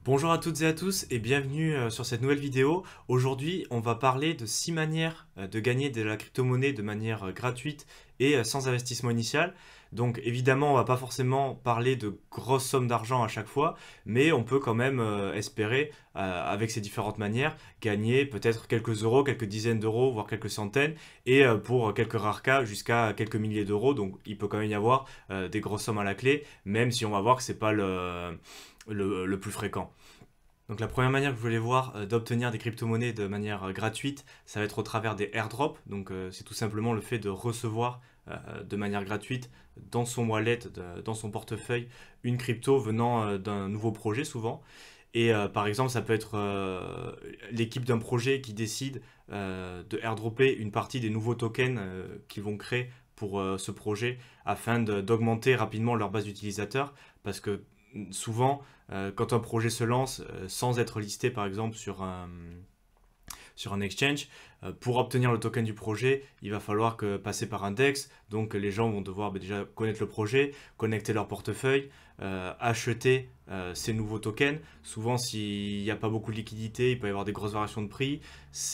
Bonjour à toutes et à tous et bienvenue sur cette nouvelle vidéo. Aujourd'hui, on va parler de 6 manières de gagner de la crypto-monnaie de manière gratuite et sans investissement initial. Donc évidemment, on va pas forcément parler de grosses sommes d'argent à chaque fois, mais on peut quand même espérer, avec ces différentes manières, gagner peut-être quelques euros, quelques dizaines d'euros, voire quelques centaines, et pour quelques rares cas, jusqu'à quelques milliers d'euros. Donc il peut quand même y avoir des grosses sommes à la clé, même si on va voir que c'est pas le plus fréquent. Donc la première manière que je voulais voir d'obtenir des crypto-monnaies de manière gratuite, ça va être au travers des airdrops. Donc c'est tout simplement le fait de recevoir de manière gratuite dans son wallet, dans son portefeuille, une crypto venant d'un nouveau projet souvent. Et par exemple, ça peut être l'équipe d'un projet qui décide de airdropper une partie des nouveaux tokens qu'ils vont créer pour ce projet afin d'augmenter rapidement leur base d'utilisateurs. Parce que souvent, quand un projet se lance sans être listé par exemple sur un exchange, pour obtenir le token du projet, il va falloir passer par un DEX. Donc les gens vont devoir déjà connaître le projet, connecter leur portefeuille, acheter ces nouveaux tokens. Souvent, s'il n'y a pas beaucoup de liquidité, il peut y avoir des grosses variations de prix.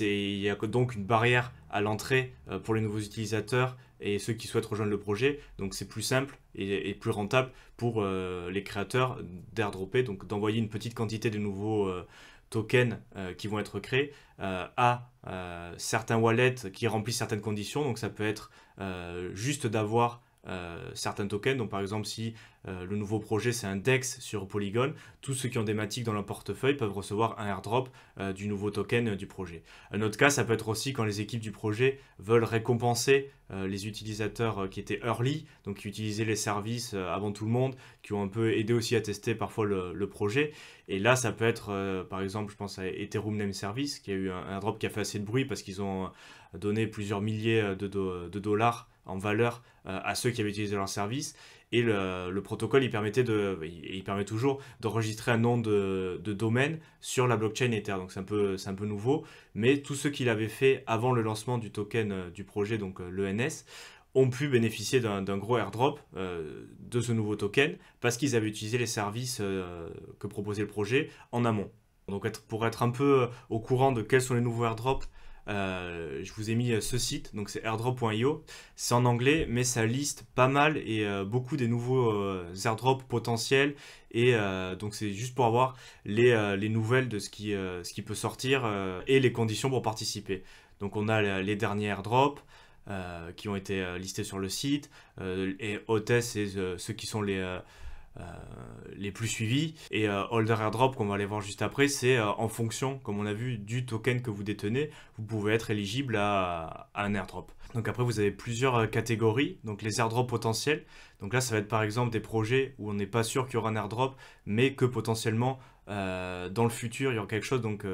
Il y a donc une barrière à l'entrée pour les nouveaux utilisateurs et ceux qui souhaitent rejoindre le projet. Donc c'est plus simple et plus rentable pour les créateurs d'airdropper, donc d'envoyer une petite quantité de nouveaux tokens qui vont être créés à certains wallets qui remplissent certaines conditions. Donc ça peut être juste d'avoir certains tokens. Donc par exemple, si le nouveau projet c'est un DEX sur Polygon, tous ceux qui ont des Matic dans leur portefeuille peuvent recevoir un airdrop du nouveau token du projet. Un autre cas, ça peut être aussi quand les équipes du projet veulent récompenser les utilisateurs qui étaient early, donc qui utilisaient les services avant tout le monde, qui ont un peu aidé aussi à tester parfois le projet. Et là, ça peut être, par exemple, je pense à Ethereum Name Service, qui a eu un airdrop qui a fait assez de bruit parce qu'ils ont donné plusieurs milliers de dollars en valeur à ceux qui avaient utilisé leur service. Et le protocole, il permet toujours d'enregistrer un nom de domaine sur la blockchain Ether. Donc c'est un peu nouveau. Mais tous ceux qui l'avaient fait avant le lancement du token du projet, donc l'ENS, ont pu bénéficier d'un gros airdrop de ce nouveau token parce qu'ils avaient utilisé les services que proposait le projet en amont. Donc pour être un peu au courant de quels sont les nouveaux airdrops, je vous ai mis ce site, donc c'est airdrop.io. C'est en anglais, mais ça liste pas mal et beaucoup des nouveaux airdrops potentiels. Et donc c'est juste pour avoir les nouvelles de ce qui peut sortir et les conditions pour participer. Donc on a les derniers airdrops qui ont été listés sur le site. Et Hotess, c'est ceux qui sont les plus suivis. Et Holder Airdrop, qu'on va aller voir juste après, c'est en fonction, comme on a vu, du token que vous détenez, vous pouvez être éligible à un airdrop. Donc après, vous avez plusieurs catégories. Donc les airdrops potentiels. Donc là, ça va être par exemple des projets où on n'est pas sûr qu'il y aura un airdrop, mais que potentiellement, dans le futur, il y aura quelque chose. Donc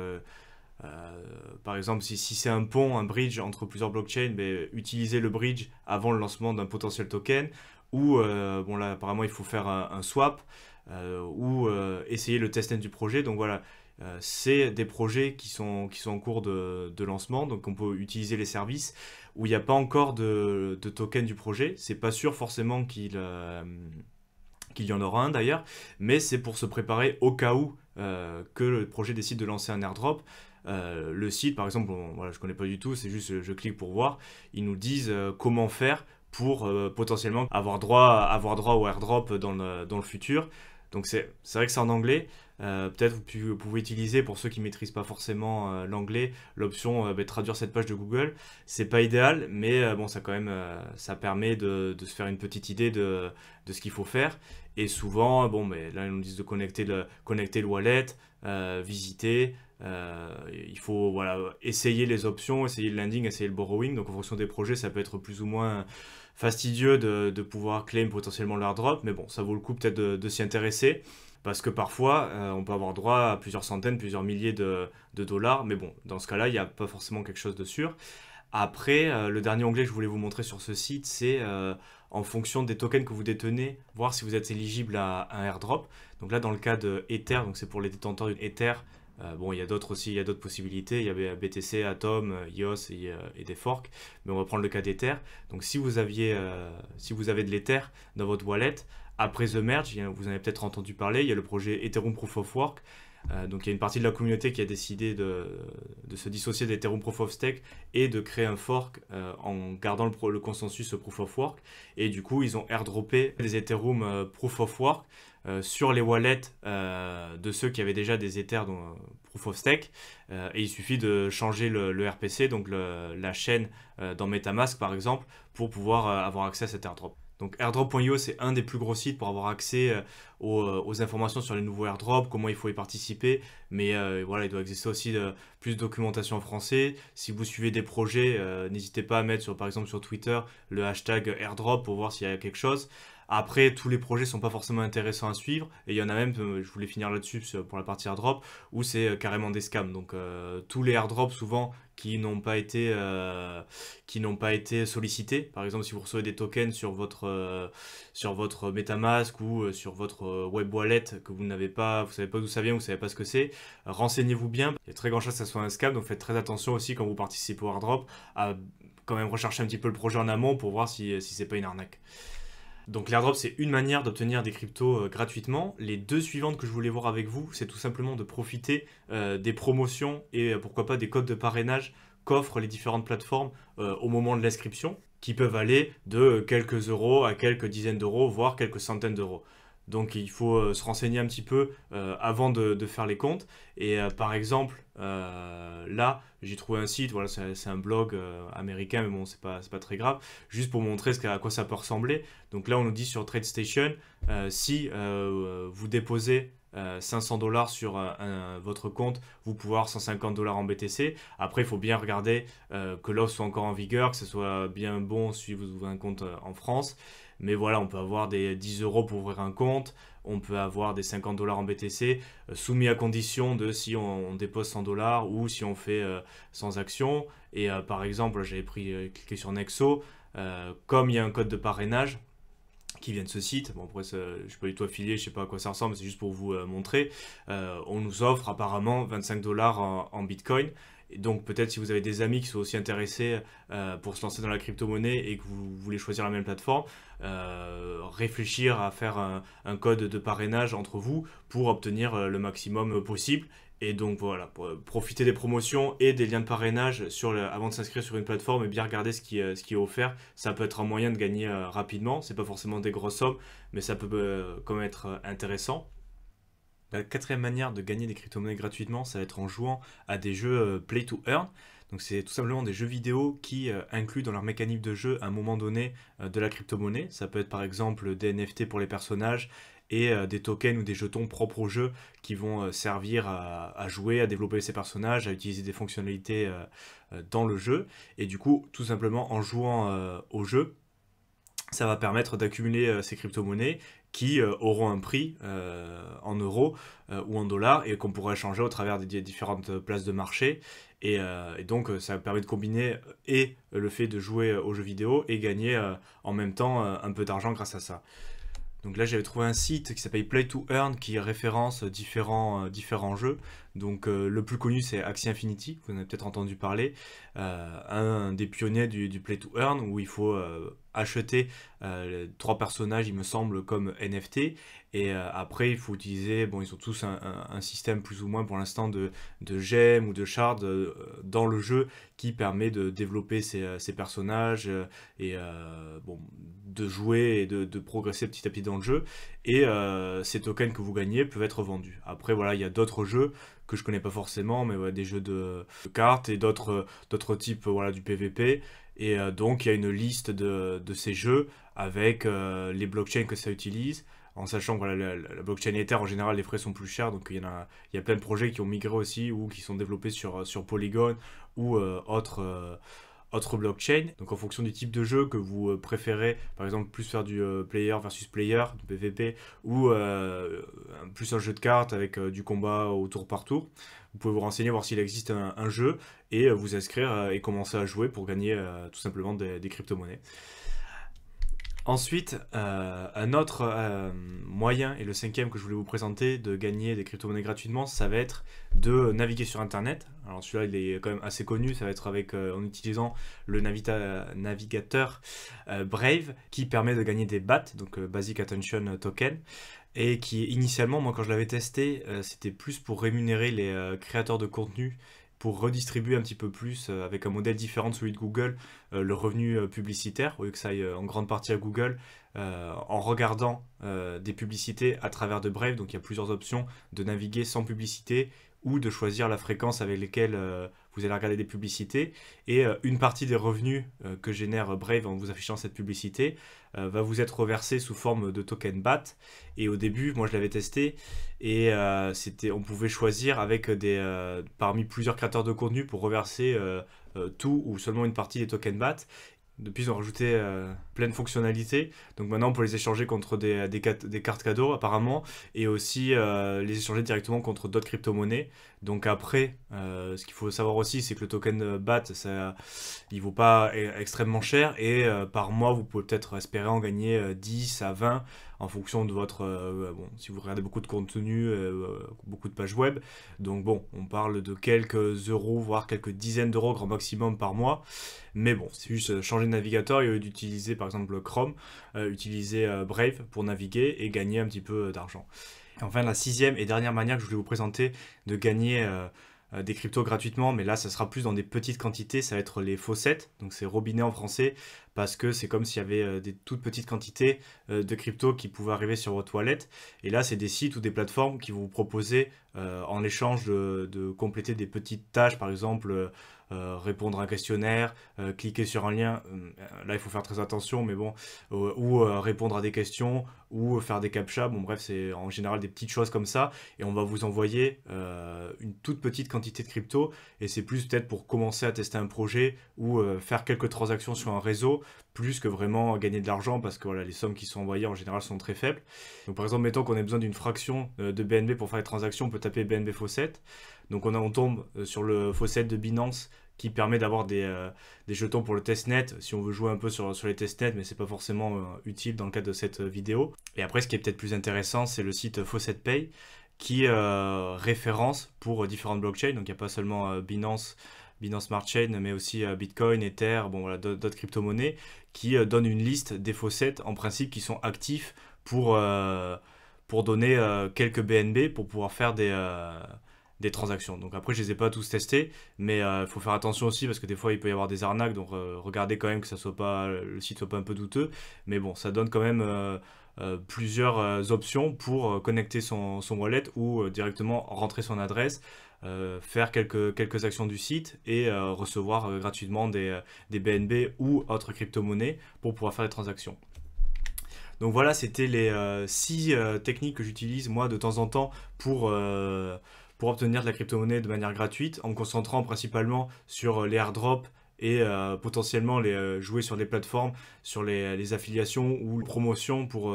par exemple, si c'est un pont, un bridge entre plusieurs blockchains, ben, utilisez le bridge avant le lancement d'un potentiel token. Ou, bon là, apparemment, il faut faire un swap ou essayer le testnet du projet. Donc voilà, c'est des projets qui sont en cours de lancement. Donc on peut utiliser les services où il n'y a pas encore de token du projet. C'est pas sûr forcément qu'il y en aura un d'ailleurs, mais c'est pour se préparer au cas où que le projet décide de lancer un airdrop. Le site, par exemple, voilà, je connais pas du tout, c'est juste je clique pour voir. Ils nous disent comment faire pour potentiellement avoir droit au airdrop dans le futur. Donc c'est vrai que c'est en anglais. Peut-être vous pouvez utiliser, pour ceux qui ne maîtrisent pas forcément l'anglais, l'option traduire cette page de Google. C'est pas idéal, mais bon, ça quand même, ça permet de se faire une petite idée de ce qu'il faut faire. Et souvent, bon, mais là, ils nous disent de connecter le wallet, visiter. Il faut voilà, essayer les options, essayer le landing, essayer le borrowing. Donc en fonction des projets, ça peut être plus ou moins fastidieux de pouvoir claim potentiellement l'airdrop. Mais bon, ça vaut le coup peut-être de s'y intéresser. Parce que parfois, on peut avoir droit à plusieurs centaines, plusieurs milliers de dollars. Mais bon, dans ce cas-là, il n'y a pas forcément quelque chose de sûr. Après, le dernier onglet que je voulais vous montrer sur ce site, c'est en fonction des tokens que vous détenez, voir si vous êtes éligible à un airdrop. Donc là, dans le cas de Ether, donc c'est pour les détenteurs d'Ether. Bon, il y a d'autres aussi, il y a d'autres possibilités. Il y avait BTC, Atom, EOS et des forks. Mais on va prendre le cas d'Ether. Donc si vous avez de l'Ether dans votre wallet, après The Merge, vous en avez peut-être entendu parler, il y a le projet Ethereum Proof of Work Donc il y a une partie de la communauté qui a décidé de se dissocier d'Ethereum Proof of Stake et de créer un fork en gardant le consensus Proof of Work. Et du coup, ils ont airdroppé des Ethereum Proof of Work sur les wallets de ceux qui avaient déjà des Ethers Proof of Stake. Et il suffit de changer le RPC, donc la chaîne dans MetaMask par exemple, pour pouvoir avoir accès à cet airdrop. Donc airdrop.io, c'est un des plus gros sites pour avoir accès aux informations sur les nouveaux airdrops, comment il faut y participer. Mais voilà, il doit exister aussi plus de documentation en français. Si vous suivez des projets, n'hésitez pas à mettre par exemple sur Twitter le hashtag airdrop pour voir s'il y a quelque chose. Après, tous les projets sont pas forcément intéressants à suivre. Et il y en a même, je voulais finir là-dessus pour la partie airdrop, où c'est carrément des scams. Donc tous les airdrops souvent qui n'ont pas été sollicités. Par exemple, si vous recevez des tokens sur votre MetaMask ou sur votre web wallet que vous savez pas d'où ça vient, vous savez pas ce que c'est, renseignez-vous bien. Il y a très grand chance que ça soit un scam, donc faites très attention aussi quand vous participez au airdrop à quand même rechercher un petit peu le projet en amont pour voir si c'est pas une arnaque. Donc l'airdrop, c'est une manière d'obtenir des cryptos gratuitement. Les deux suivantes que je voulais voir avec vous, c'est tout simplement de profiter des promotions et pourquoi pas des codes de parrainage qu'offrent les différentes plateformes au moment de l'inscription, qui peuvent aller de quelques euros à quelques dizaines d'euros, voire quelques centaines d'euros. Donc il faut se renseigner un petit peu avant de faire les comptes. Et par exemple, là, j'ai trouvé un site, voilà, c'est un blog américain, mais bon, c'est pas très grave, juste pour montrer à quoi ça peut ressembler. Donc là, on nous dit sur TradeStation, si vous déposez 500 $, sur votre compte, vous pouvez avoir 150 $ en BTC. Après, il faut bien regarder que l'offre soit encore en vigueur, que ce soit bien bon si vous ouvrez un compte en France. Mais voilà, on peut avoir des 10 euros pour ouvrir un compte, on peut avoir des 50 $ en BTC, soumis à condition de si on dépose 100 $ ou si on fait sans action. Et par exemple, j'avais cliqué sur Nexo, comme il y a un code de parrainage qui vient de ce site, bon après je ne suis pas du tout affilié, je ne sais pas à quoi ça ressemble, c'est juste pour vous montrer, on nous offre apparemment 25 $ en Bitcoin. Et donc peut-être si vous avez des amis qui sont aussi intéressés pour se lancer dans la crypto-monnaie et que vous voulez choisir la même plateforme, réfléchir à faire un code de parrainage entre vous pour obtenir le maximum possible. Et donc voilà, pour profiter des promotions et des liens de parrainage avant de s'inscrire sur une plateforme et bien regarder ce qui est offert. Ça peut être un moyen de gagner rapidement, c'est pas forcément des grosses sommes, mais ça peut quand même être intéressant. La quatrième manière de gagner des crypto-monnaies gratuitement, ça va être en jouant à des jeux Play to Earn. Donc c'est tout simplement des jeux vidéo qui incluent dans leur mécanique de jeu à un moment donné de la crypto-monnaie. Ça peut être par exemple des NFT pour les personnages et des tokens ou des jetons propres au jeu qui vont servir à jouer, à développer ses personnages, à utiliser des fonctionnalités dans le jeu. Et du coup, tout simplement en jouant au jeu, ça va permettre d'accumuler ces crypto-monnaies qui auront un prix en euros ou en dollars et qu'on pourra échanger au travers des différentes places de marché. Et donc ça permet de combiner et le fait de jouer aux jeux vidéo et gagner en même temps un peu d'argent grâce à ça. Donc là, j'avais trouvé un site qui s'appelle Play to Earn qui référence différents jeux. Donc le plus connu, c'est Axie Infinity, vous en avez peut-être entendu parler. Un des pionniers du Play to Earn où il faut acheter 3 personnages, il me semble, comme NFT. Et après, il faut utiliser, bon, ils ont tous un système plus ou moins pour l'instant de gemmes ou de shards dans le jeu qui permet de développer ces personnages et bon, de jouer et de progresser petit à petit dans le jeu. Et ces tokens que vous gagnez peuvent être vendus. Après, voilà, il y a d'autres jeux que je connais pas forcément, mais ouais, des jeux de cartes et d'autres types, voilà, du PVP. Et donc, il y a une liste de ces jeux avec les blockchains que ça utilise, en sachant que voilà, la blockchain Ether, en général, les frais sont plus chers. Donc, il y a plein de projets qui ont migré aussi ou qui sont développés sur Polygon ou autre blockchain. Donc en fonction du type de jeu que vous préférez, par exemple plus faire du player versus player, du PVP, ou plus un jeu de cartes avec du combat au tour par tour, vous pouvez vous renseigner, voir s'il existe un jeu et vous inscrire et commencer à jouer pour gagner tout simplement des crypto-monnaies. Ensuite, un autre moyen, et le cinquième que je voulais vous présenter, de gagner des crypto-monnaies gratuitement, ça va être de naviguer sur Internet. Alors celui-là, il est quand même assez connu, ça va être en utilisant le navigateur Brave, qui permet de gagner des BAT, donc Basic Attention Token. et qui initialement, moi quand je l'avais testé, c'était plus pour rémunérer les créateurs de contenu, pour redistribuer un petit peu plus avec un modèle différent de celui de Google, le revenu publicitaire, au lieu que ça aille en grande partie à Google, en regardant des publicités à travers de Brave. Donc il y a plusieurs options de naviguer sans publicité ou de choisir la fréquence avec laquelle vous allez regarder des publicités. Et une partie des revenus que génère Brave en vous affichant cette publicité va vous être reversée sous forme de token BAT. Et au début, moi je l'avais testé et on pouvait choisir avec parmi plusieurs créateurs de contenu pour reverser tout ou seulement une partie des tokens BAT. Depuis, ils ont rajouté plein de fonctionnalités. Donc maintenant, on peut les échanger contre des cartes cadeaux, apparemment, et aussi les échanger directement contre d'autres crypto-monnaies. Donc après, ce qu'il faut savoir aussi, c'est que le token BAT, il vaut pas extrêmement cher, et par mois, vous pouvez peut-être espérer en gagner 10 à 20 en fonction de votre... si vous regardez beaucoup de contenu, beaucoup de pages web. Donc bon, on parle de quelques euros, voire quelques dizaines d'euros grand maximum par mois. Mais bon, c'est juste changer de navigateur et d'utiliser par exemple Chrome, utiliser Brave pour naviguer et gagner un petit peu d'argent. Et enfin, la sixième et dernière manière que je voulais vous présenter de gagner des cryptos gratuitement, mais là ça sera plus dans des petites quantités, ça va être les faucets, donc c'est robinet en français, parce que c'est comme s'il y avait des toutes petites quantités de cryptos qui pouvaient arriver sur votre wallet. Et là c'est des sites ou des plateformes qui vont vous proposer en échange de compléter des petites tâches, par exemple répondre à un questionnaire, cliquer sur un lien, là il faut faire très attention, mais bon, ou répondre à des questions, ou faire des captchas, bon bref, c'est en général des petites choses comme ça, et on va vous envoyer une toute petite quantité de crypto, et c'est plus peut-être pour commencer à tester un projet, ou faire quelques transactions sur un réseau, plus que vraiment gagner de l'argent, parce que voilà, les sommes qui sont envoyées en général sont très faibles. Donc par exemple, mettons qu'on ait besoin d'une fraction de BNB pour faire les transactions, on peut taper BNB Faucet. Donc on tombe sur le Faucet de Binance qui permet d'avoir des jetons pour le testnet si on veut jouer un peu sur les testnets, mais c'est pas forcément utile dans le cadre de cette vidéo. Et après, ce qui est peut-être plus intéressant, c'est le site FaucetPay qui référence pour différentes blockchains. Donc il n'y a pas seulement Binance Smart Chain, mais aussi Bitcoin, Ether, bon voilà, d'autres crypto-monnaies qui donnent une liste des faucets en principe qui sont actifs pour donner quelques BNB pour pouvoir faire des transactions. Donc après, je les ai pas tous testés, mais il faut faire attention aussi parce que des fois il peut y avoir des arnaques, donc regardez quand même que le site soit pas un peu douteux. Mais bon, ça donne quand même plusieurs options pour connecter son wallet ou directement rentrer son adresse, faire quelques actions du site et recevoir gratuitement des BNB ou autres crypto-monnaies pour pouvoir faire des transactions. Donc voilà, c'était les 6 techniques que j'utilise moi de temps en temps pour obtenir de la crypto-monnaie de manière gratuite, en me concentrant principalement sur les airdrops et potentiellement jouer sur des plateformes, sur les affiliations ou les promotions pour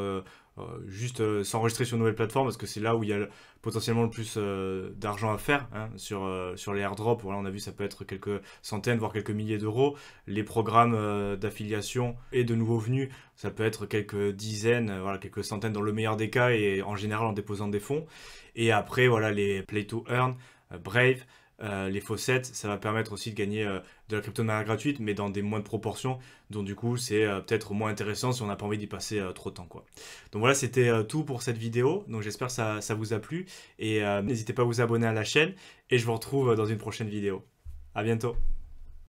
juste s'enregistrer sur une nouvelle plateforme, parce que c'est là où il y a potentiellement le plus d'argent à faire, hein, sur les airdrops. Voilà, on a vu, ça peut être quelques centaines voire quelques milliers d'euros. Les programmes d'affiliation et de nouveaux venus, ça peut être quelques dizaines, voilà, quelques centaines dans le meilleur des cas, et en général en déposant des fonds. Et après, voilà, les play to earn, Brave, les faucets, ça va permettre aussi de gagner de la crypto de manière gratuite, mais dans des moindres proportions. Donc du coup, c'est peut-être moins intéressant si on n'a pas envie d'y passer trop de temps, quoi. Donc voilà, c'était tout pour cette vidéo. Donc j'espère que ça vous a plu. Et n'hésitez pas à vous abonner à la chaîne. Et je vous retrouve dans une prochaine vidéo. À bientôt.